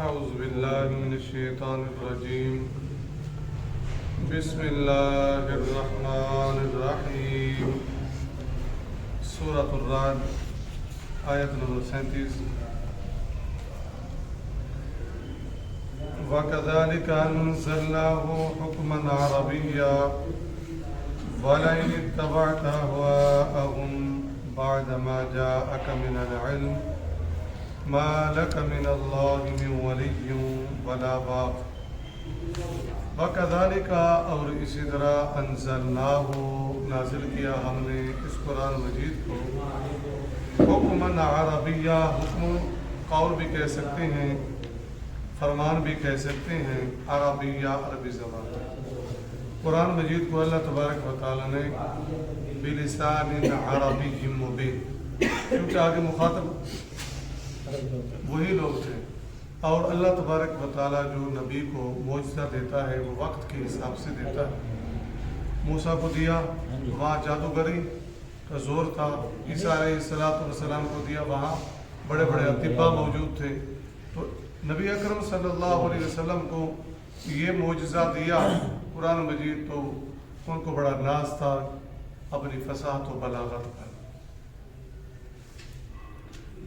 أعوذ بالله من الشيطان الرجيم بسم الله الرحمن الرحيم سورة الرعد آیت نمبر 37 وَكَذَلِكَ أَنزَلْنَاهُ حُكْمًا عَرَبِيًّا وَلَئِنِ اتَّبَعْتَ أَهْوَاءَهُمْ بَعْدَمَا جَاءَكَ مِنَ الْعِلْمِ مَا لَكَ مِنَ اللَّهِ مِنْ وَلِيٍّ وَلَا وَاقٍ وَكَذَلِكَ اور اسی طرح انزلناہ نازل کیا ہم نے اس قرآن مجید کو حکمًا عربیہ حکم قول بھی کہہ سکتے ہیں فرمان بھی کہہ سکتے ہیں عربیہ عربی زبان قرآن مجید کو اللہ تبارک و تعالی نے بلسان عربی مبین کیونکہ آگے مخاطب وہی لوگ تھے اور اللہ تبارک و تعالیٰ جو نبی کو معجزہ دیتا ہے وہ وقت کے حساب سے دیتا ہے موسیٰ کو دیا وہاں جادوگری کا زور تھا عیسیٰ علیہ السلام کو دیا وہاں بڑے بڑے اطباء موجود تھے تو نبی اکرم صلی اللہ علیہ وسلم کو یہ معجزہ دیا قرآن مجید تو ان کو بڑا ناز تھا اپنی فصاحت و بلاغت پر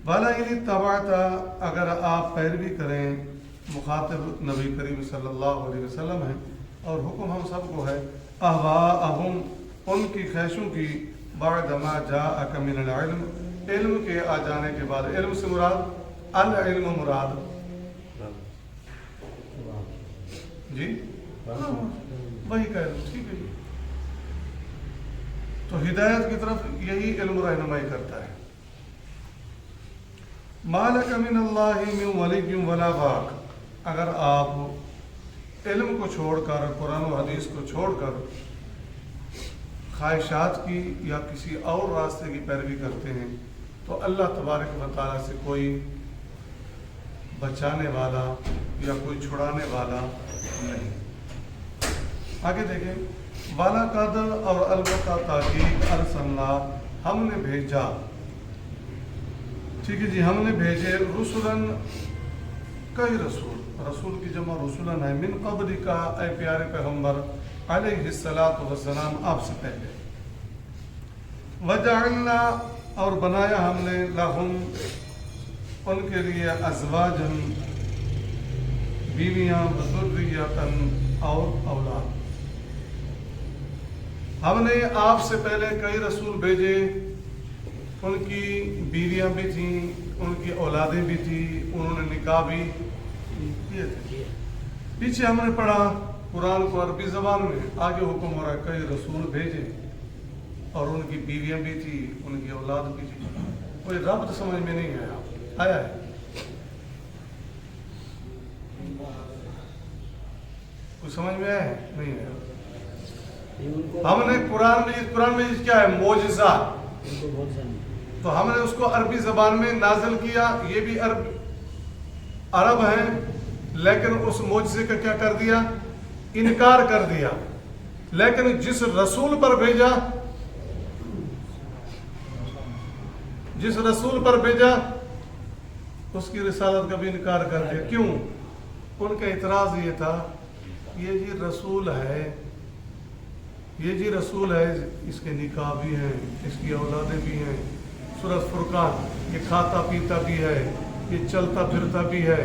وَلَئِنِ اتَّبَعْتَ اگر آپ پیروی کریں مخاطب نبی کریم صلی اللہ علیہ وسلم ہے اور حکم ہم سب کو ہے اہواءہم ان کی خواہشوں کی بعد ما جاءک من العلم علم کے آ جانے کے بعد علم سے مراد العلم مراد جی وہی کہہ رہے ٹھیک ہے تو ہدایت کی طرف یہی علم رہنمائی کرتا ہے مالک من اللہ من ولی ولا واق اگر آپ علم کو چھوڑ کر قرآن و حدیث کو چھوڑ کر خواہشات کی یا کسی اور راستے کی پیروی کرتے ہیں تو اللہ تبارک و تعالیٰ سے کوئی بچانے والا یا کوئی چھڑانے والا نہیں آگے دیکھیں والا قدر اور البتہ تاکید ارسلنا ہم نے بھیجا ٹھیک ہے جی ہم نے بھیجے رسولن کئی رسول کی جمع رسولن ہے من قبل کا اے پیارے پیغمبر علیہ السلام آپ سے پہلے وجعلنا اور بنایا ہم نے لہم ان کے لیے ازواجن بیویاں وذریتن اور اولاد ہم نے آپ سے پہلے کئی رسول بھیجے ان کی بیویاں بھی تھیں ان کی اولادیں بھی تھیں انہوں نے نکاح بھی کیے تھے پیچھے ہم نے پڑھا قرآن کو عربی زبان میں آگے حکم ہو رہا ہے کئی رسول بھیجے اور ان کی بیویاں بھی تھیں ان کی اولاد بھی تھی کوئی ربط سمجھ میں نہیں آیا ہے کچھ سمجھ میں آیا ہے نہیں آیا ہم نے قرآن میں کیا ہے معجزہ تو ہم نے اس کو عربی زبان میں نازل کیا یہ بھی عرب ہیں لیکن اس معجزے کا کیا کر دیا انکار کر دیا لیکن جس رسول پر بھیجا اس کی رسالت کا بھی انکار کر دیا کیوں ان کا اعتراض یہ تھا یہ جی رسول ہے اس کے نکاح بھی ہیں اس کی اولادیں بھی ہیں سورۃ فرقان یہ کھاتا پیتا بھی ہے یہ چلتا پھرتا بھی ہے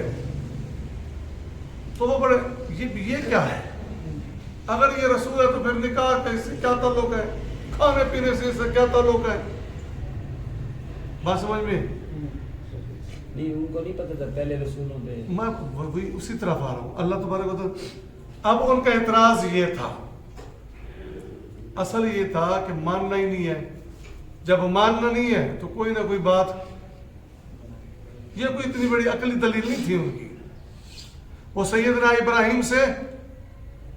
تو وہ بڑے یہ کیا ہے اگر یہ رسول ہے تو پھر نکاح کا اس سے کیا تعلق ہے کھانے پینے سے اس سے کیا تعلق ہے بات سمجھ میں نہیں ان کو نہیں پتہ تھا پہلے رسولوں پہ میں وہی اسی طرف آ رہا ہوں اللہ تبارک و تعالی اب ان کا اعتراض یہ تھا اصل یہ تھا کہ ماننا ہی نہیں ہے جب ماننا نہیں ہے تو کوئی نہ کوئی بات یہ کوئی اتنی بڑی عقلی دلیل نہیں تھی ان کی وہ سیدنا ابراہیم سے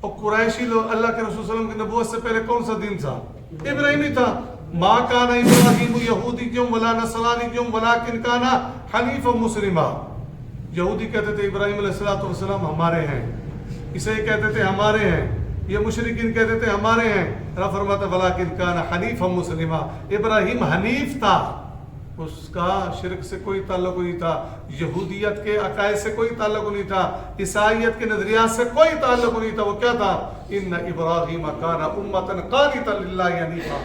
اور قریشی لوگ اللہ کے رسول صلی اللہ علیہ وسلم کی نبوت سے پہلے کون سا دین تھا ابراہیمی تھا ما کان ابراہیم یہودی کیوں ولا نصرانی کیوں ولیکن کان حنیفا مسلما یہودی کہتے تھے ابراہیم علیہ السلام ہمارے ہیں عیسائی کہتے تھے ہمارے ہیں یہ مشرکین کہتے تھے ہمارے ہیں رب فرماتا ولیکن کان حنیفا مسلما ابراہیم حنیف تھا اس کا شرک سے کوئی تعلق نہیں تھا، یہودیت کے عقائد سے کوئی تعلق نہیں تھا، عیسائیت کے نظریات سے کوئی تعلق نہیں تھا. وہ کیا تھا؟ ان ابراہیم کان امۃ قانتا للہ حنیفا.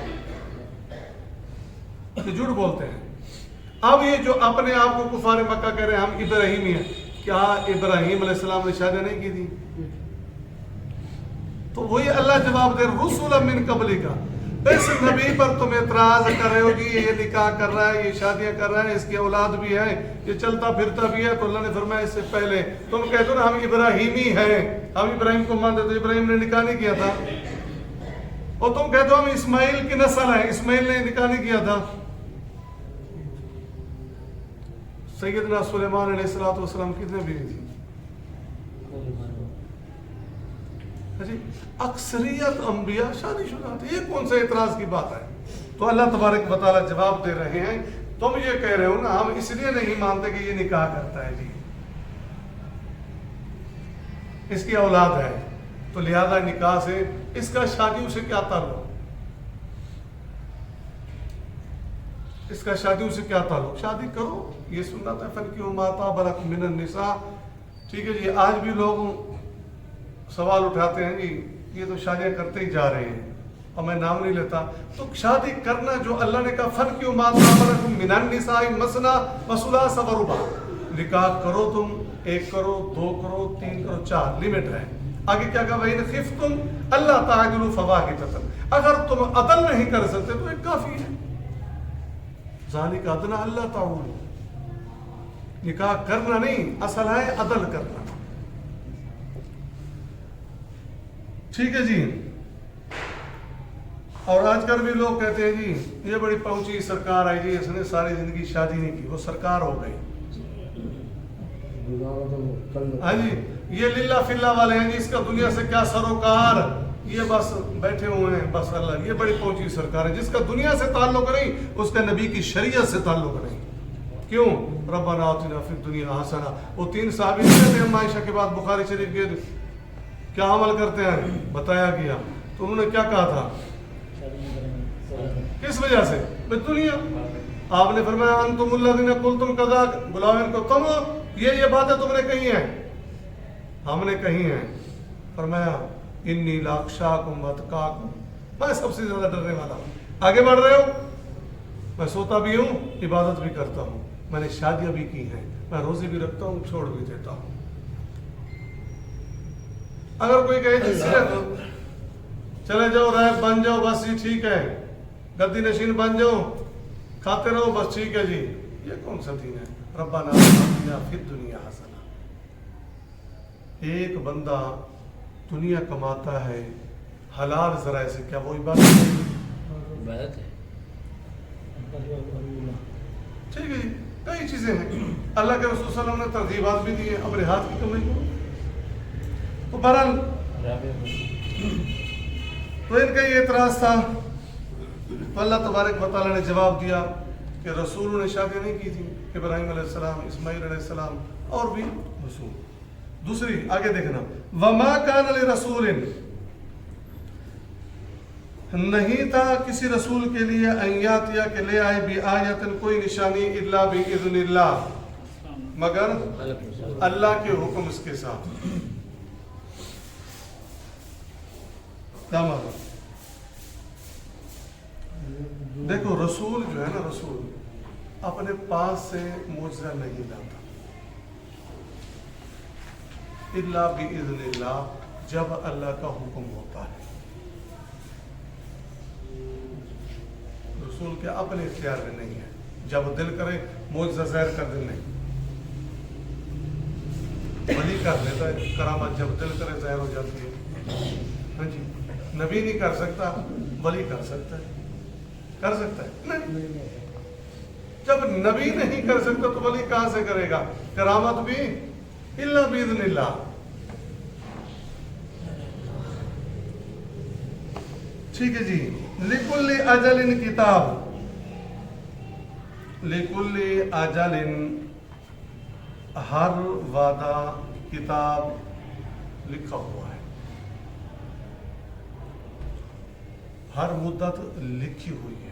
یہ جھوٹ بولتے ہیں. اب یہ جو اپنے آپ کو کفار مکہ کہہ رہے ہیں ہم ابراہیمی ہیں، کیا ابراہیم علیہ السلام نے شادی نہیں کی تھی؟ تو وہی اللہ جواب دے رسولا من قبلک، اس نبی پر تم اعتراض کر رہے ہو جی یہ نکاح کر رہا ہے، یہ شادیاں کر رہا ہے، اس کی اولاد بھی ہے، یہ چلتا پھرتا بھی ہے. تو اللہ نے فرمایا اس سے پہلے تم کہتے ہو نا ہم ابراہیمی ہیں، ہم ابراہیم کو مانتے. تو ابراہیم نے نکاح نہیں کیا تھا. اور تم کہتے ہو ہم اسماعیل کی نسل ہیں، اسماعیل نے نکاح نہیں کیا تھا. سیدنا سلیمان علیہ الصلوۃ والسلام کتنے بیوی تھی؟ جی اکثریت انبیاء شادی شدہ تھے. یہ کون سے اعتراض کی بات ہے؟ تو اللہ تبارک و تعالیٰ جواب دے رہے ہیں تم یہ کہہ رہے ہو نا ہم اس لیے نہیں مانتے کہ یہ نکاح کرتا ہے جی، اس کی اولاد ہے، تو لہذا نکاح سے اس کا شادیوں سے کیا تعلق؟ اس کا شادیوں سے کیا تعلق؟ شادی کرو، یہ سنت ہے. فَانكِحُوا مَا طَابَ لَكُم مِّنَ النِّسَاءِ. ٹھیک ہے جی. آج بھی لوگ سوال اٹھاتے ہیں جی یہ تو شادیاں کرتے ہی جا رہے ہیں، اور میں نام نہیں لیتا. تو شادی کرنا جو اللہ نے کہا فَانكِحُوا مَا طَابَ لَكُم مِّنَ النِّسَاءِ مَثْنَىٰ وَثُلَاثَ وَرُبَاعَ. نکاح کرو تم 1 کرو 2 کرو 3 کرو 4 لمٹ ہے. آگے کیا کہا وَإِنْ خِفْتُمْ أَلَّا تَعْدِلُوا فَوَاحِدَةً. اگر تم عدل نہیں کر سکتے تو ایک کافی ہے. ذالک ادنیٰ اللہ تعالی. نکاح کرنا نہیں، اصل ہے عدل کرنا. ٹھیک ہے جی. اور آج کل بھی لوگ کہتے ہیں جی یہ بڑی پہنچی سرکار آئی جی، اس نے ساری زندگی شادی نہیں کی، وہ سرکار ہو گئی. ہاں جی یہ للہ فلہ والے ہیں جی، اس کا دنیا سے کیا سروکار، یہ بس بیٹھے ہوئے ہیں بس. اللہ یہ بڑی پہنچی سرکار ہے، جس کا دنیا سے تعلق نہیں، اس کا نبی کی شریعت سے تعلق نہیں. کیوں؟ ربنا آتنا فی الدنیا حسنہ. وہ 3 صحابی کہتے ہیں عائشہ کے بعد بخاری شریف کے کیا عمل کرتے ہیں بتایا گیا. تو انہوں نے کیا کہا تھا؟ کس وجہ سے؟ دنیا. آپ نے فرمایا انتم الذین قلتم کذا، بلاؤ ان کو، تم یہ باتیں تم نے کہی ہیں. ہم نے کہی ہیں. فرمایا انی لاخشاکم واتقاکم، میں سب سے زیادہ ڈرنے والا ہوں. آگے بڑھ رہے ہو؟ میں سوتا بھی ہوں، عبادت بھی کرتا ہوں، میں نے شادیاں بھی کی ہیں، میں روزی بھی رکھتا ہوں، چھوڑ بھی دیتا ہوں. اگر کوئی کہے جس سے چلے جاؤ رائب بن جاؤ بس یہ ٹھیک ہے، گدی نشین بن جاؤ کھاتے رہو بس ٹھیک ہے جی، یہ کون سا دین ہے؟ ربنا آتنا فی الدنیا حسنہ. ایک بندہ دنیا کماتا ہے حلال ذرائع سے، کیا وہ عبادت ہے؟ ٹھیک ہے جی. کئی چیزیں ہیں اللہ کے رسول صلی اللہ علیہ وسلم نے ترغیبات بھی دی ہیں، اپنے ہاتھ کی کمائی کرو. تو بہرحال تو ان کا یہ اعتراض تھا. تو اللہ تبارک و تعالیٰ نے جواب دیا کہ رسولوں نے شادی نہیں کی تھی، ابراہیم علیہ السلام، اسماعیل علیہ السلام اور بھی رسول. دوسری آگے دیکھنا، وما کان لرسول، نہیں تھا کسی رسول کے لیے ان یاتیا کہ لے آئے بھی آیت کوئی نشانی الا باذن اللہ، مگر اللہ کے حکم اس کے ساتھ. کیا مطلب؟ دیکھو رسول جو ہے نا، رسول اپنے پاس سے معجزہ نہیں لاتا، الا باذن اللہ، جب اللہ کا حکم ہوتا ہے. رسول کے اپنے اختیار میں نہیں ہے، جب دل کرے معجزہ ظاہر کر دے. نہیں، ولی کر لیتا ہے کرامت، جب دل کرے ظاہر ہو جاتی ہے. ہاں جی. نبی نہیں کر سکتا، ولی کر سکتا ہے. کر سکتا ہے نہیں. جب نبی نہیں کر سکتا تو ولی کہاں سے کرے گا؟ کرامت بھی الا باذن اللہ. ٹھیک ہے جی. لکل اجل کتاب، لکل اجل ہر وعدہ کتاب لکھا ہوا ہے، ہر مدت لکھی ہوئی ہے.